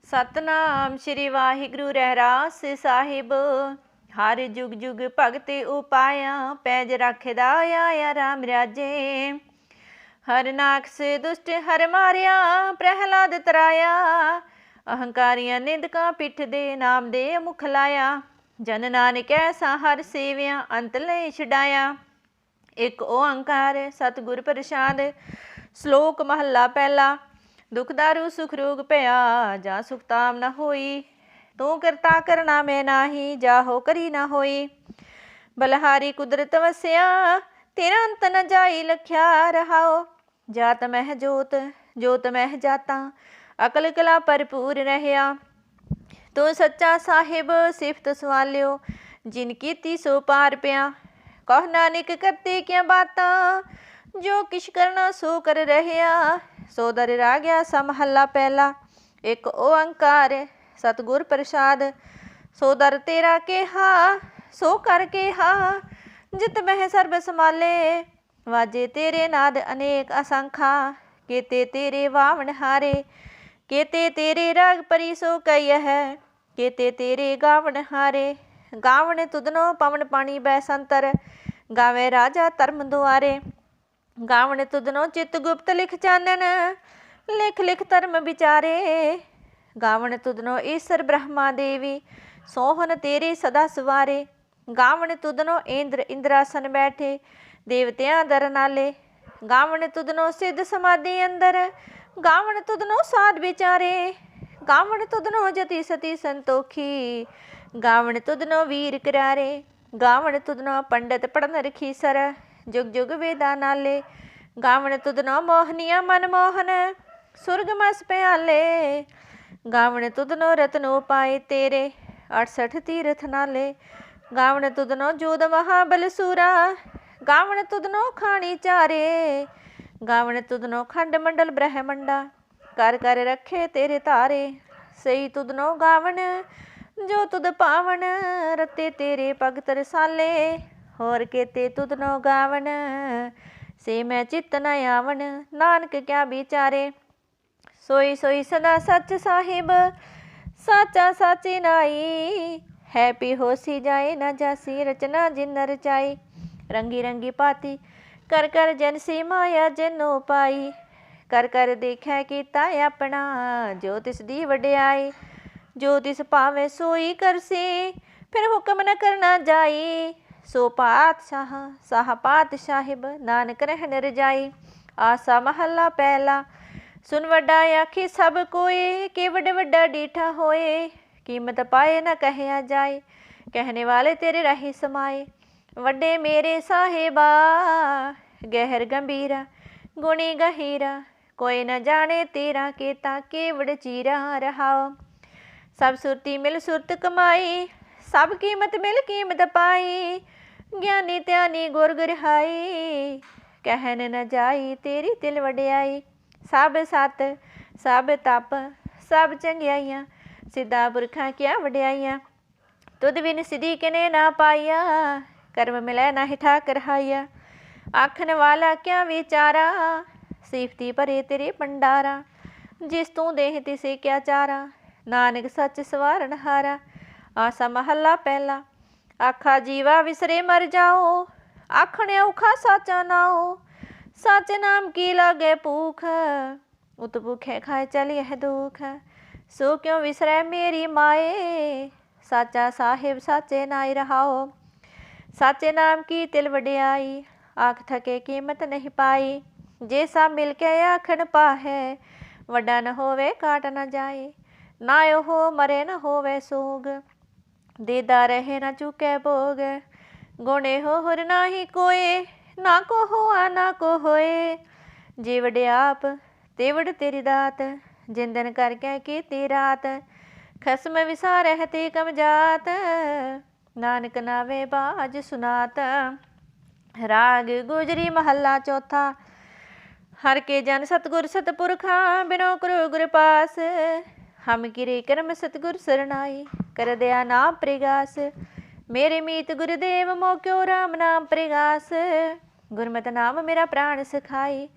सतनाम श्री वाहिगुरु रहरास साहिब। हर जुग जुग भगत उपाया, पैज रखदा आया राम राजे। हर नाकस दुष्ट हर मारिया, प्रहलाद तराया। अहंकारियां निंदका पिठ दे, नाम दे मुख लाया। जन नानक ऐसा हर सेविया, अंत ले छडाया। एक ओंकार सतगुर प्रसाद। श्लोक महला पहला। दुख दारू सुख रोग भया, जा सुख ताम न होई। तू करता करना मैं नाही, जाहो करी न होई। बलहारी कुदरत वसिया, तेरा अंत न जाई लख्या रहाओ। जात मह जोत, जोत मह जाता, अकल कला भरपूर रहया। तू सच्चा साहिब सिफत सवालियो, जिन कीती सो पार पिया। कह नानक करते क्या बाता, जो किश करना सो कर रहया। सो दर राग्या सा महला पहला। एक ओंकार सतगुर प्रसाद। सो दर तेरा केहा, सो कर केहा। जित मह सर्ब समाले, वाजे तेरे नाद अनेक असंखा। केते तेरे वावन हारे, केते तेरे राग परी सो कई है। केते तेरे गावन हारे, गावन तुदनो पवन पानी बैसंतर। गावे राजा धर्म दुआरे, गावन तुदनो चित गुप्त लिख चानन। लिख लिख धर्म विचारे, गावन तुदनो ईश्वर ब्रह्मा देवी। सोहन तेरे सदा सवारे, गावन तुदनो इंद्र इंद्रासन बैठे। देवतियां दर नाले, गावन तुदनो सिद्ध समाधि अंदर। गावन तुदनो साध विचारे, गावन तुदनो जति सती संतोखी। गावन तुदनो वीर करारे, गावन तुदनो पंडित पढ़न रखीसर। जुग जुग वेदा नाले, गावन तुदनो मोहनिया मनमोहन। सुरग मस प्याले, गावन तुदनो रत्नो पाए तेरे। 68 तीरथ नाले, गावन तुदनो जोध महाबल सूरा। गावन तुदनो खानी चारे, गावन तुदनो खंड मंडल ब्रह्मंडा। कर कर रखे तेरे तारे, सही तुदनो गावन जो तुद पावन। रते तेरे भगत रसाले, होर केते तुदनो गावन। से मैं चित न आवन, नानक क्या विचारे। सोई सोई सदा सच साहिब, साचा साची नाई। है पी होसी जाए न जासी, रचना जिन रचाई। रंगी रंगी पाती कर कर जन सी माया जनो पाई। कर कर देखै कीता अपना, जो तिस दी वड्याई। जो तिस पावे सोई करसी, फिर हुक्म न करना जाई। सो पातशाह साह पात साहिब, नानक रहन रजाई। आसा महला पहला। सुन वड्डा आखी सब कोई, कि वड वड्डा डीठा होए। कीमत पाए न कहया जाए, कहने वाले तेरे राही समाए। वड्डे मेरे साहिबा, गहर गंभीरा गुणी गहीरा। कोई न जाने तेरा केता, केवड़ चीरा रहाओ। सब सुरती मिल सुरत कमाई, सब कीमत मिल कीमत पाई। ज्ञानी त्यानी गुर गुरहाई, कहन न जाई तेरी तिल वड्याई। सब सत सब तप सब चंगियाइयां, सिद्धा पुरखा क्या वड्याइयां। तुद बिन सिद्धि किने ना पाइया, कर्म मिलै ना हिठा करहाइया। आखन वाला क्या विचारा, सिफती भरे तेरे भंडारा। जिस तू देह तिसे क्या चारा, नानक सच सवारन हारा। आसा महला पहला। आखा जीवा विसरे मर जाओ, आखण औखा साचा नाओ। साचे नाम की लागे भूख, उत भूखे खाए चलिए दुख। सो क्यों विसरै मेरी माए, साचा साहिब साचे नाई रहाओ। साचे नाम की तिल वड्याई, आख थके कीमत नहीं पाई। जैसा मिल के आखन पाहे, वड्डा न होवे काट न जाए। ना हो मरे न होवे सोग, देदा रहे न चुके भोग। गुणे हो हुर नाही कोय, ना को होआ ना को होए। जे वड्याप ते वड तेरी दात, जिंदन करके कीती रात। खसम विसार ते कम जात, नानक नावे बाज सुनात। राग गुजरी महला चौथा। हर के जन सतगुर सतपुरखा, बिनो करो गुर पास। हम किरे कर्म सतगुर सरनाई, कर दया नाम प्रगास। मेरे मीत गुरुदेव मोक्यो राम नाम प्रगास। गुरमत नाम मेरा प्राण सखाई,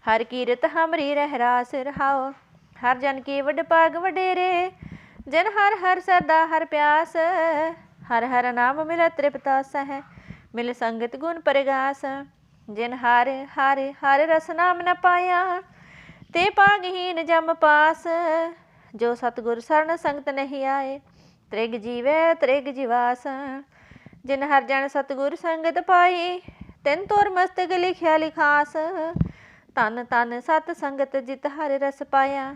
हर कीरत हमरी रहरास रहाओ। हर जन की वड भाग वडेरे, जिन हर हर सरदा हर प्यास, हर हर नाम मिल तृप्तास है, मिल संगत गुण प्रगास। जिन हार हार हर रस नाम न पाया, ते भागहीन जम पास, जो सतगुर शरण संगत नहीं आए, त्रिग जीवै त्रिग जीवास। जिन हर जन सतगुर संगत पाई, तिन तोर मस्तक लिखिया लिखास, तन तन सत संगत जित हर रस पाया,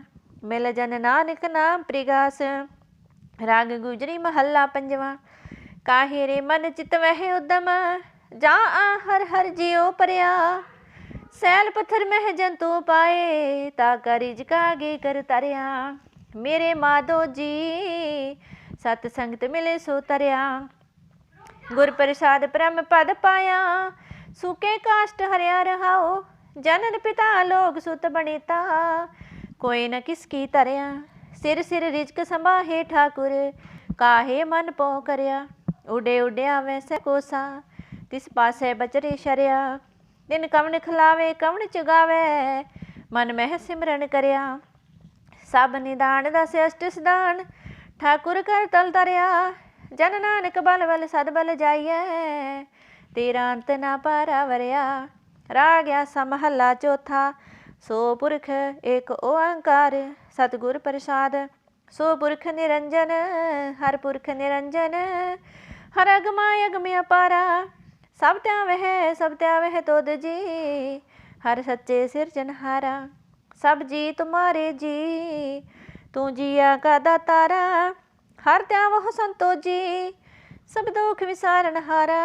मिल जन नानक नाम प्रिगास। राग गुजरी महला पंजवा। काहे रे मन चित वह उद्दम, जा आ हर हर जियो परया, सैल पत्थर मह जंतु पाए, ताका रिजक आगे कर तरया। मेरे माधो जी सत संगत मिले सो तरया, गुर प्रसाद परम पद पाया, सूके काष्ट हरिया रहाओ, जनन पिता लोग सुत बनेता, कोई न किसकी तरया। सिर सिर रिजक संभाहे ठाकुर, काहे मन पो करया, उडे उड्या वैसे कोसा, तिस पासे बचरे शरिया। दिन कवन खिलावे कवन चुगावे, मन मह सिमरन करया, सब निदान दस अष्ट सिदान, ठाकुर कर तल तरया। जन नानक बल बल सद बल जाइए, तेरा अंत ना पारा वरया। राग आसा महला चौथा। सो पुरख एक ओंकार, सतगुर प्रसाद, सो पुरख निरंजन, हर पुरख निरंजन, हर अगमाय अगम अपारा, सब त्या वह तोद जी, हर सच्चे सिरजनहारा। सब जी तुम्हारे जी, तू जिया का दातारा, हर त्या वह संतो जी, सब दुख विसारन हारा।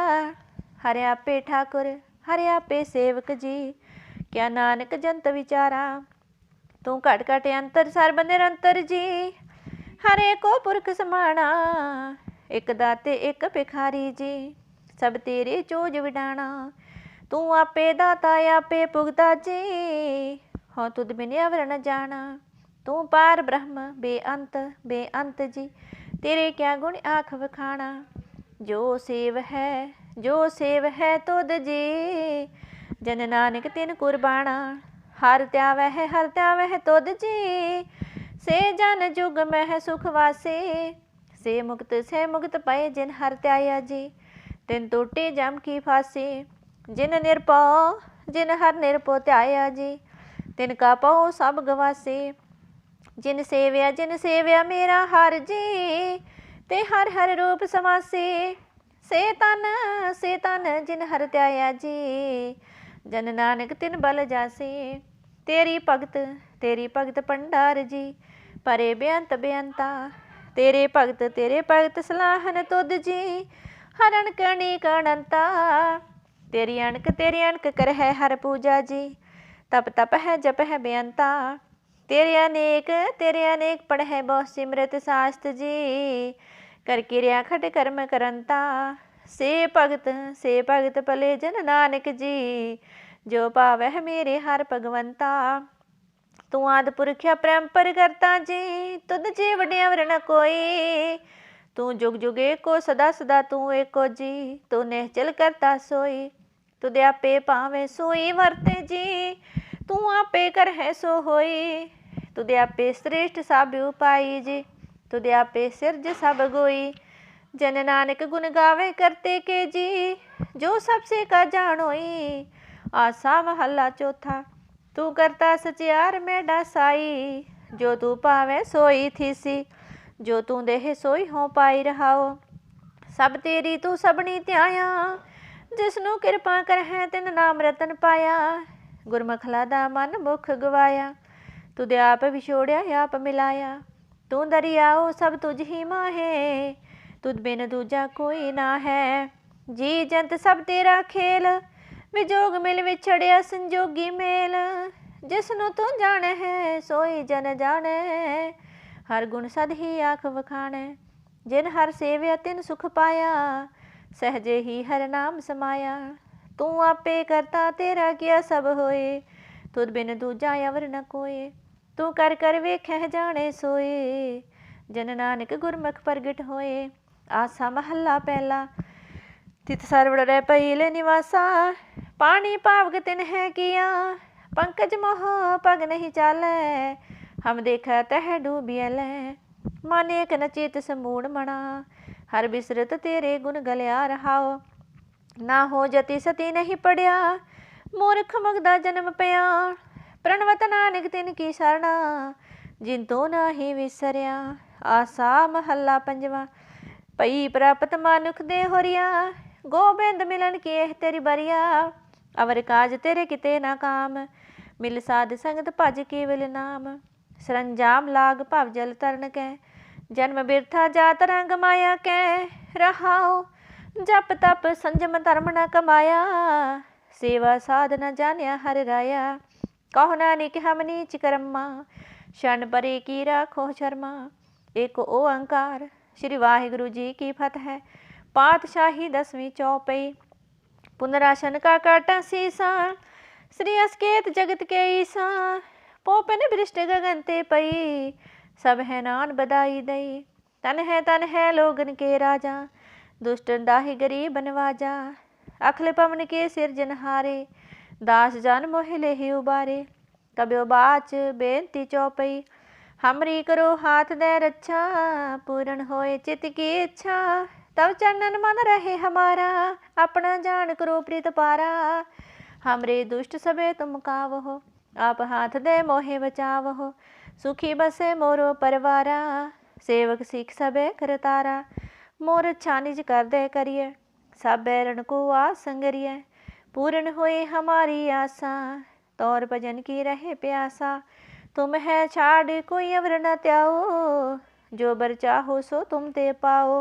हरे आपे ठाकुर हरे आपे सेवक जी, क्या नानक जंत विचारा। तू घट घट अंतर सर्ब निरंतर जी, हरे को पुरख समाना, एक दाते एक भिखारी जी, सब तेरे चोज विडाना। तू आपे दाता आपे पुगता जी, हो तुद बिन अवर न जाना। तू पार ब्रह्म बेअंत जी, तेरे क्या गुण आख बखाना। जो सेव है तुद जी, जन नानक तिन कुर्बाना। हर त्यावह तुद जी, से जन जुग मह सुख वासे, से मुक्त पए जिन हर त्याया जी, तिन टूटे जम की फांसी। जिन हर निरपो त्याया जी, तिनका पाओ सब गवासे। जिन सेव्या मेरा हर जी, ते हर हर रूप समासे। से तन जिन हर त्याया जी, जन नानक तिन बल जासे। तेरी भगत भंडार जी, परे बेअंत बेअंता। तेरे भगत सलाहन तुद जी, हर अणक अनेक अनंता। तेरी अणक कर है हर पूजा जी, तप है जप है बेअंता। तेरे अनेक पढ़ है बहु सिमरत शास्त्र जी, कर किरिया खट कर्म करंता। से भगत भले जन नानक जी, जो पावह मेरे हर भगवंता। तू आदि पुरखिया परम्पर करता जी, तुद जी वड्यावर न कोई। तू जुग जुग एको सदा तू एको जी, तू निश्चल करता सोई। तुद आपे पावे सोई वरते जी, तू आपे कर है सो होई। तुद आपे श्रेष्ठ सब उपाई जी, तुद आपे सिरज सब गोई। जन नानक गुण गावे करते के जी, जो सबसे का जानोई। आसा महला चौथा। तू करता सचियार में डासाई, जो तू पावे सोई थीसी। जो तू देह सोई हो पाई रहाओ, सब तेरी तू सबनी त्याया। जिसनू कृपा कर है तिन नाम रतन पाया, गुरमुखला दा मन मुख गवाया। तुद आप विछोड़िया आप मिलाया, तू दरियाओ सब तुझ ही माहे। तुद बिन दूजा कोई ना है, जी जंत सब तेरा खेल। विजोग मिल विछड़िया संजोगी मेल, जिसनु तू जाने है सोई जन जाने। हर गुण सद ही आख वखाने, जिन हर सेव्या तिन सुख पाया। सहजे ही हर नाम समाया, तू आपे करता तेरा किया सब होए। तुद बिन दूजा अवर न कोए, तू कर कर वेखह जाने सोए। जन नानक गुरमुख प्रगट होए। आसा महला पहला। तित सरवड़ रै पईले निवासा, पानी पावक तिन है किया। पंकज मोह पग नहीं चालै, हम देखा तह डूबियल मन एक नचेत समूढ़ मना हर बिसरत तेरे गुण गलिया रहाओ ना हो जति सती नहीं पढ़िया मूर्ख मगदा जन्म पया प्रणवत नानक तिन की शरणा जिन तो नाही विसरिया आसा महला पंजवा पई प्राप्त मानुख दे होरिया गोबिंद मिलन की एह तेरी बरिया अवर काज तेरे किते ना काम मिल साध संगत भज केवल नाम सरंजाम लाग भव जल तरन कै जन्म बिरथा जात रंग माया कै रहाओ जप तप संजम धर्म न कमाया सेवा साधना जानिया हर राया कहो नानक हम नीच कर्मा शन परे की राखो शर्मा एक ओंकार। श्री वाहिगुरु जी की फतह है। पातशाही 10वीं चौपई पुनराशन का काटा सीसा श्री अस्केत जगत के ईसा पोपन भ्रष्ट गगन ते पई सब है नान बधाई दई तन है लोगन के राजा दुष्ट दाही गरीब बनवाजा अखिल पवन के सिरजनहारे दास जान मोहिले ही उबारे कब्यो बाच बेनती चौपई हमरी करो हाथ दे रक्षा पूर्ण होए चित की इच्छा तब चरणन मन रहे हमारा अपना जान करो प्रीत पारा हमरे दुष्ट सबे तुम कावहो आप हाथ दे मोहे बचावहो सुखी बसे मोरो परवारा सेवक सिख सबे करतारा मोर छानिज कर दे करिए सब बैरन को आस संगरिए पूर्ण होए हमारी आशा तौर भजन की रहे प्यासा तुम है छाड़ कोई अवर न त्याओ जो बर चाहो सो तुम ते पाओ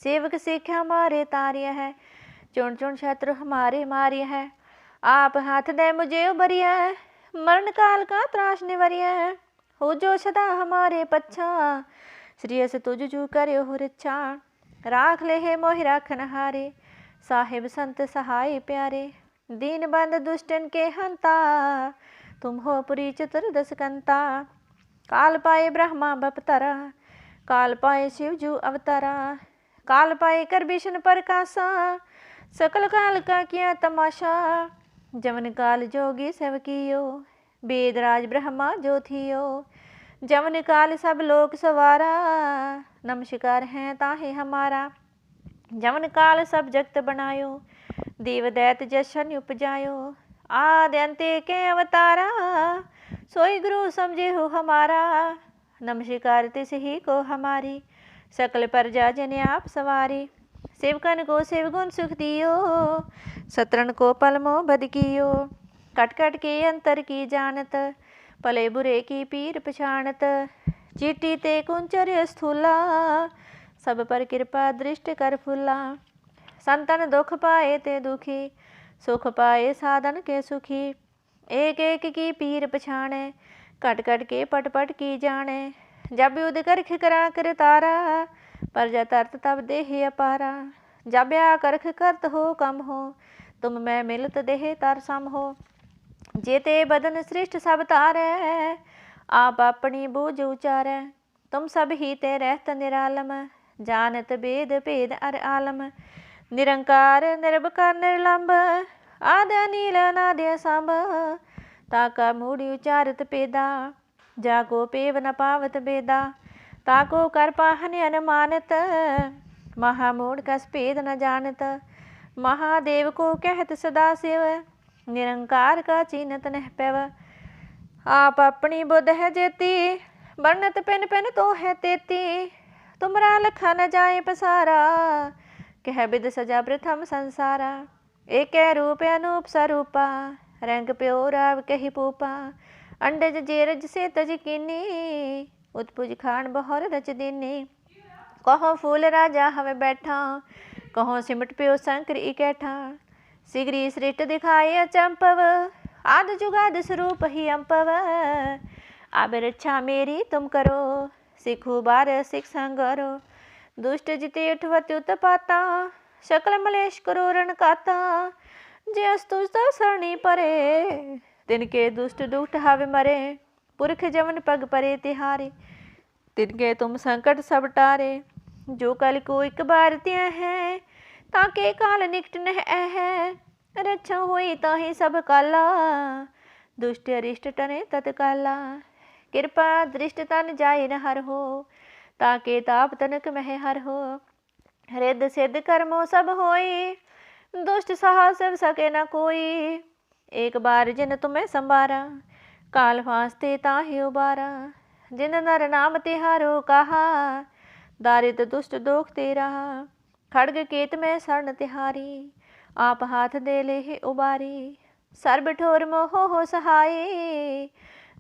सेवक सिख हमारे तार्य है चुन चुन शत्रु हमारे मार्य है आप हाथ दे मुझे उबरिया मरण काल का त्रास निवरिया हो जो सदा हमारे पच्छा श्रीयस तुझ जू करो हो रच्छा राख ले है मोहि राखन हारे साहिब संत सहाय प्यारे दीन बंद दुष्टन के हंता तुम हो पुरी चतुर्दश कंता काल पाए ब्रह्मा बपतरा काल पाए शिव जू अवतारा काल पाए कर विष्णु प्रकाशा सकल काल का किया तमाशा जवन काल जोगी सेवकियो वेदराज ब्रह्मा जो थियो जवन काल सब लोक सवारा नमस्कार हैं ताहे हमारा जवन काल सब जगत बनायो देव दैत जशन उपजायो आदि अंते के अवतारा सोई गुरु समझे हो हमारा नमस्कार तिस ही को हमारी सकल प्रजा जन आप सवारी सेवकन को सेवगुण सुख दियो सतरन को पलमो बद कियो कट कट के अंतर की जानत भले बुरे की पीर पछाणत चीटी ते कुंचर्य स्थूला सब पर कृपा दृष्ट कर फूला संतन दुख पाए ते दुखी सुख पाए साधन के सुखी एक एक की पीर पछाणे कट कट के पट पट की जाने जब युद्ध करख करा कर तारा प्रजा तरत तब देह अपारा जब या करख करत हो कम हो तुम मैं मिलत देह तर सम हो जेते बदन सृष्ट सब तारै आप अपनी बूझ उचारै तुम सब ही ते रहत निरालम जानत वेद भेद अर आलम निरंकार निर्भकार निर्लंब आद्य नील अनाद्य सांब ताका मूढ़ उचारत पेदा जाको पेव न पावत बेदा ताको कर पाहन अनुमानत महामूढ़ कस भेद न जानत महादेव को कहत सदा शिव निरंकार का चीनत नह पैव आप अपनी बुध है जेती वर्णत पिन पिन तो है तेती तुमरा लखा न जाए पसारा कह बिद सजा प्रथम संसारा एक रूप अनूप स्वरूपा रंग प्यो राव कही पूपा अंडज जेरज से तज कीनी उत्पुज खान बहर रच दीनी कहो फूल राजा हवे बैठा कहो सिमट प्यो शंकर इकैठा सिगरी सृष्ट दिखाए अचंपव आद जुगाद स्वरूप ही अंपव अब रक्षा मेरी तुम करो सिखो बार सिख संगरो दुष्ट जिते उठवत उत्पाता शकल मलेश करो रण काता जे अस्तुज सरणी परे तिनके दुष्ट दुष्ट हावे मरे पुरख जमन पग परे तिहारे तिनके तुम संकट सब टारे जो कल को एक बार त्या है ताके काल निकट न है रक्षा हुई ताहि सब काला दुष्ट अरिष्ट टने तत्काला कृपा दृष्ट तन जाय न हर हो, ताके ताप तनक मह हर हो। रिद्ध सिद्ध कर्मो सब होई, दुष्ट साहस सके न कोई। एक बार जिन तुम्हें संबारा, काल फांसते ताहि उबारा। जिन नर नाम तिहारो कहा, दारिद दुष्ट दोख ते रहा। खड़ग केत में शरण तिहारी, आप हाथ दे ले उबारी। सर्ब ठोर मोह हो सहाय,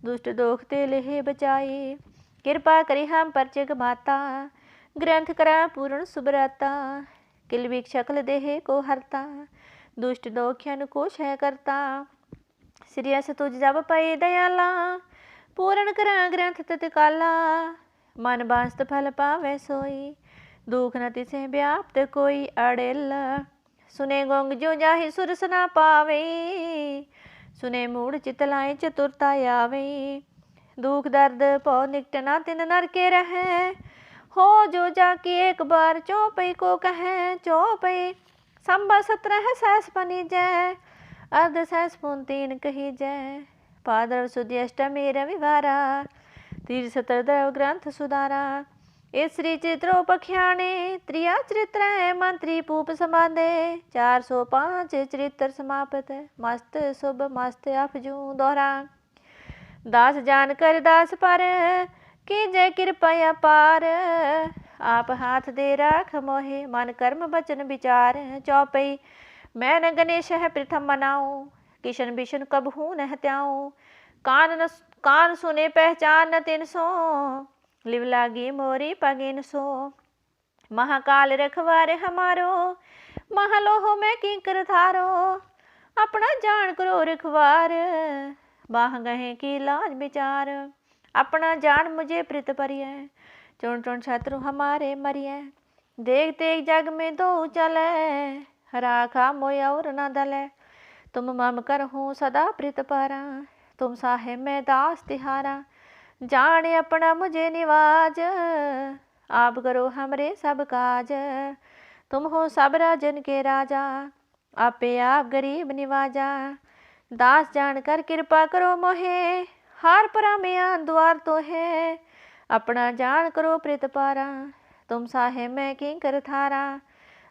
दुष्ट दोख ते ले बचाई। कृपा करी हम पर जग माता, ग्रंथ करा पूर्ण सुब्रता। किल बिक शकल देह को हरता, दुष्ट दोख्यन को क्षय करता। श्री अस तुझ जब पै दयाला, पूर्ण करा ग्रंथ तत्काला। मन बांस्त फल पावै सोई, दुख न तिसे व्याप्त कोई अड़ेल। सुने गोंग जो जाहि सुरस न पावे, सुने मूढ़ चितलाए चतुरता आवे। दुख दर्द पौ निकट न तिन नर के रहे, हो जो जाके एक बार चौपई को कहे। चौपई संबा 17 सहस बनी जय, अर्ध सहस पुन 3 कही जय। भाद्रव सुदी अष्टमी रविवारा, तीर 17 द्रव ग्रंथ सुधारा। इस श्री चित्रो पख्याने, त्रिया चरित्र है मंत्री पूप समाधे। 405 चरित्र समाप्त, मस्त शुभ मस्त अफजू दोहरा। दास जान कर दास पर, की जय कृपा अपार। आप हाथ दे राख मोहे, मन कर्म वचन विचार। चौपई मैं न गणेश है प्रथम मनाऊं, किशन बिशन कब हूँ न त्याऊं। कान सुने पहचान न तिन सो, लिव लागी मोरी पगिन सो। महाकाल रखवारे हमारो, महलोह में किंकर थारो। अपना जान करो रखवार, बाह गहे की लाज विचार। अपना जान मुझे प्रीत परिय, चुन चुन शत्रु हमारे मरिय। देख देख जग में दो चले, राखा मोय और न दले। तुम मम कर हूँ सदा प्रीत पारा, तुम साहे मैं दास तिहारा। जाने अपना मुझे निवाज, आप करो हमरे सब काज। तुम हो सब राजन के राजा, आपे आप गरीब निवाजा। दास जान कर कृपा करो मोहे, हार परा में द्वार तो है। अपना जान करो प्रीत पारा, तुम साहे मैं किंकर थारा।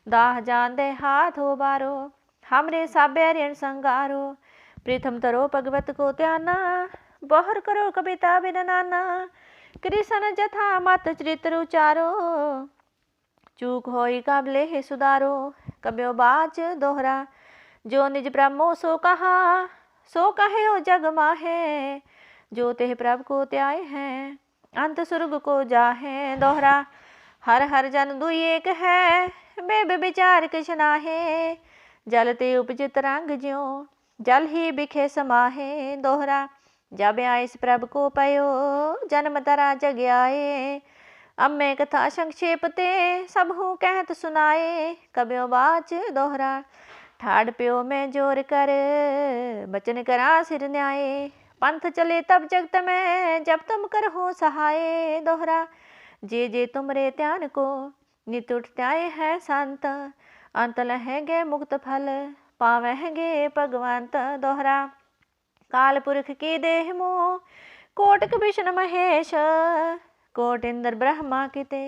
दाह जान दे हाथ हो बारो, हमरे साबे ऋण संगारो। प्रथम तरो भगवत को त्याना, बहर करो कविता बिन नाना। कृष्ण जथा मत चरित्र उचारो, चूक होई काबले है सुधारो। कब्यो बाच दोहरा, जो निज ब्रह्मो सो कहा, सो कहे ओ जग माहे। जो तेह प्रभु को त्याय है, अंत स्वर्ग को जाहे। दोहरा हर हर जन दुई एक है, बेब विचार किछ नाहे। जलते उपज तरंग ज्यों, जल ही बिखे समाहे। दोहरा जब आए इस प्रभु को पयो, जन्म तरा जग आए। अब मैं कथा संक्षेप ते, सब हूँ कहत सुनाए। कब्यो बाच दोहरा, ठाड़ प्यो में जोर कर, बचन करा सिर न्याय। पंथ चले तब जगत में, जब तुम कर हो सहाय। दोहरा जे जे तुमरे त्यान को, नित उठ त्याय है संत। अंत लहेंगे मुक्त फल, पावेंगे भगवंत। दोहरा काल पुरख की देह मोह, कोटक विष्णु महेश। कोट इंद्र ब्रह्मा किते,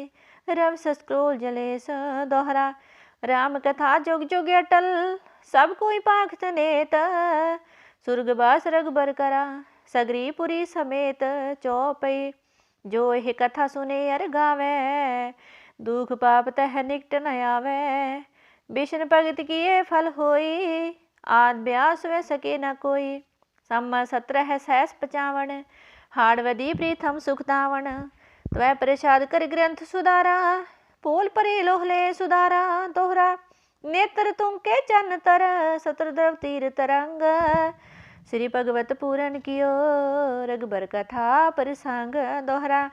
रव सस्क्रोल जलेश। दोहरा राम कथा जुग जुग अटल, सब कोई पाखत नेत। सुरगवास रघुबर करा, सगरी पुरी समेत। चौपई जो यह कथा सुने अर गावे, दुख पाप तह निकट न आवे। विष्णु भगत किए फल होई, आद ब्यास व सके न कोई। सम्मा 17 सहस 55, हाड़वदी प्रीथम सुखदावन। त्वै प्रसाद कर ग्रंथ सुधारा, पोल परे लोहले सुधारा। दोहरा नेत्र तुम के चन तर, शत्रुद्रव तीर तरंग। श्री भगवत पूरन कियो, रघुबर कथा प्रसंग। दोहरा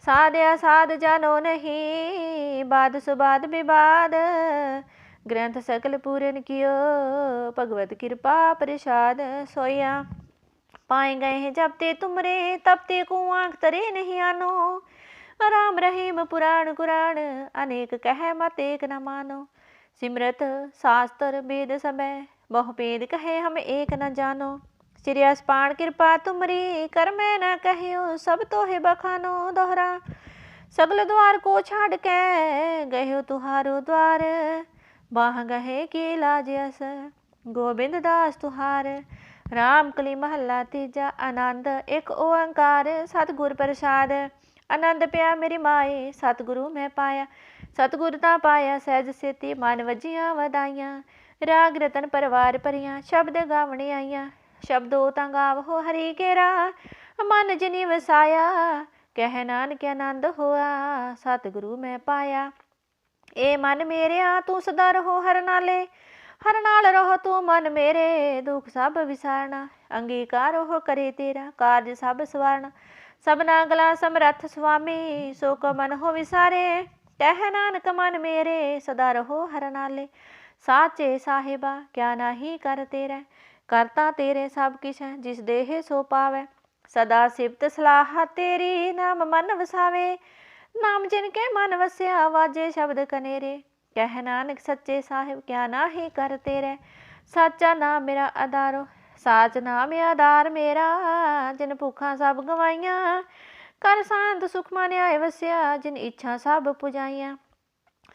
साध्या साध जानो नहीं, बाद सुबाद विवाद। ग्रंथ सकल पूरन कियो, भगवत कृपा प्रसाद। सोया पाए गए हैं जब ते तुमरे, तब ते को आँख तरे नहीं आनो। राम रहीम पुराण कुरान, अनेक कहे मत एक न मानो। सिमरत शास्त्र वेद समय, बहु भेद कहे हम एक न जानो। श्री असपाण कृपा तुमरी कर मैं न कहियो सब तोहे बखानो दोहरा। सगल द्वार को छाड़ के गयो तुहारो द्वार बाह गहे की लाज अस गोबिंद दास तुहार। राम कली महला तीजा आनंद एक ओंकार सतगुर प्रसाद। आनंद पिया मेरी माए सतगुरु मैं पाया सतगुर ता पाया सहज सेती मन वजियां वदाइयां। राग रतन परवार भरियां शब्द गावने आईयां शब्दो ता गावो हरि केरा मन जिनी वसाया। कह नानक आनंद होआ सतगुरु मैं पाया। ए मन मेरिया तू सदा रहो हर नाले हर नाल रहो तू मन मेरे दुख सब विसारना। अंगीकार हो करे तेरा कार्य सब सवारना। सबना गला समरथ स्वामी सो को मन हो विसारे। कह नानक मन मेरे सदा रहो हर नाले। साचे साहिबा क्या नाही कर तेरा करता तेरे सब किश जिस देह सो पावे। सदा सिफत सलाह तेरी नाम मन वसावे। नाम जिनके मन वस्या वाजे शब्द कनेरे। कह नानक सच्चे साहिब क्या नाही कर तेरे। साचा नाम मेरा आधारो साच नाम आधार मेरा। जिन भूखा सब गवाइया कर शांत सुख मान्याय वस्या जिन इच्छा सब पुजाइया।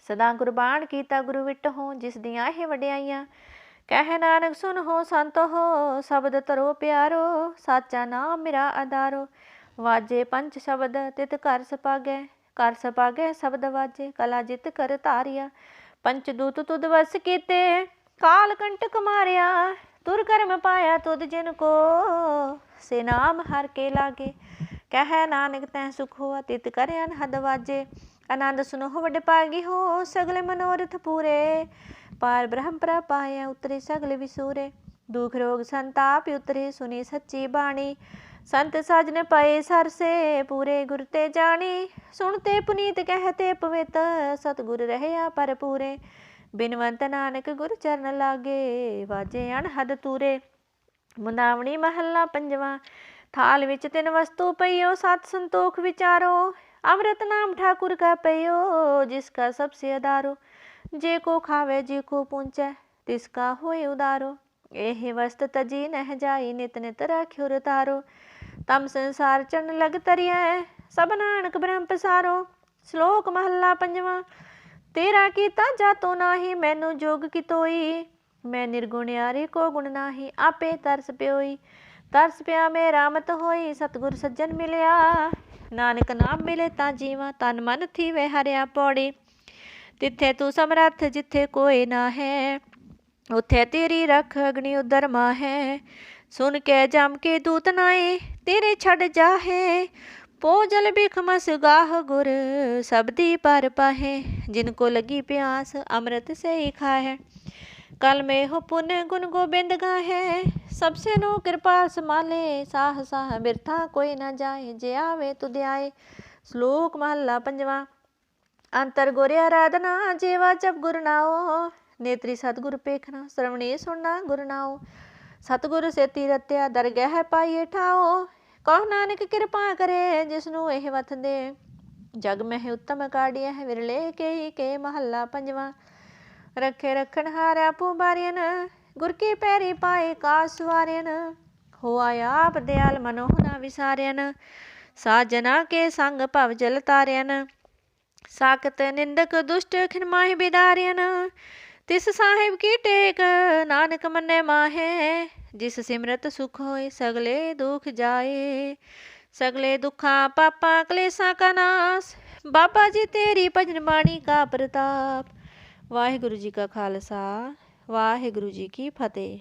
सदा गुरबाण कीता गुरु विट हो जिस दियां ही वड्याइयां। कह नानक सुन हो संत हो शब्द तरो प्यारो। साचा नाम मेरा आधारो वाजे पंच शब्द तित कर सपागे शब्द वाजे कला जित कर तारिया। पंचदूत तुद वस कीते काल कंटक मारिया। तुर कर्म पाया तुद जिनको से नाम हर के लागे। कह नानक तै सुख हुआ तित कर अनहद वाजे। आनंद सुनो वड पागी हो सगले मनोरथ पूरे। पार ब्रह्म पर पाया उतरे सगले विसूरे। दुख रोग संताप उतरे सुनी सच्ची बाणी। संत साजन पाए सर से पूरे गुर ते जानी। सुनते पुनीत कहते पवित सतगुर रहया पर पूरे। बिनवंत नानक गुर चरण लागे वाजे अनहद तूरे। मुंदावनी महला पंजवा। थाल विच तिन वस्तु पइयो सत संतोख विचारो। अमृत नाम ठाकुर का पइयो जिसका सबसे आधारो। जे को खावे जे को पूंचे तिसका होए उदारो। एहि वस्त तजी नह जाई नित नित राख्यो रतारो। तम संसार चरण लग तरिया सब नानक ब्रह्म पसारो। श्लोक महला पंजवा। तेरा कीता जातो नाही मैनू जोग कितोई। मैं निर्गुण यारे को गुण नाही आपे तरस प्योई। तरस पिया में रामत होई सतगुर सज्जन मिलिया। नानक नाम मिले ता जीवा तन मन थी वे हरिया पौड़ी। तिथे तू समरथ जिथे कोई ना है उथे तेरी रख अग्नि उदर मां है। सुन के जम के दूत नाए तेरे छड़ जाहे। पो जल बिख मस गाह गुर सबदी पर पाहे। जिनको लगी प्यास अमृत से ही खाए। कल में हो पुण्य गुण गोबिंद गाहे। सबसे नो कृपाल संभाले साह साह बिरथा कोई न जाए। जे आवे तुद आए। श्लोक महला पंजवा। अंतर गोरे आराधना जेवा जब गुर नाओ। नेत्री सतगुर पेखना श्रवणी सुनना गुर नाओ। सतगुर से तीरत्या दरगह पाइए ठाओ। कहो नानक कृपा करे जिसनु एह वथ दे। जग में उत्तम काढ़िया है विरले के महला पंजवा। रखे रखन हारा पुबारियन गुर के पैरी पाए का सुवारियन। हो आया आप दयाल मनोह ना विसारियन। साजना के संग भव जल तारियन। साकत निंदक दुष्ट खिन माहि बिदारियन। तिस साहिब की टेक नानक मन्ने माहे। जिस सिमरत सुख होए सगले दुख जाए। सगले दुखा पापा कलेसा का नाश। बाबा जी तेरी भजन बाणी का प्रताप। वाहिगुरु जी का खालसा वाहिगुरु जी की फतेह।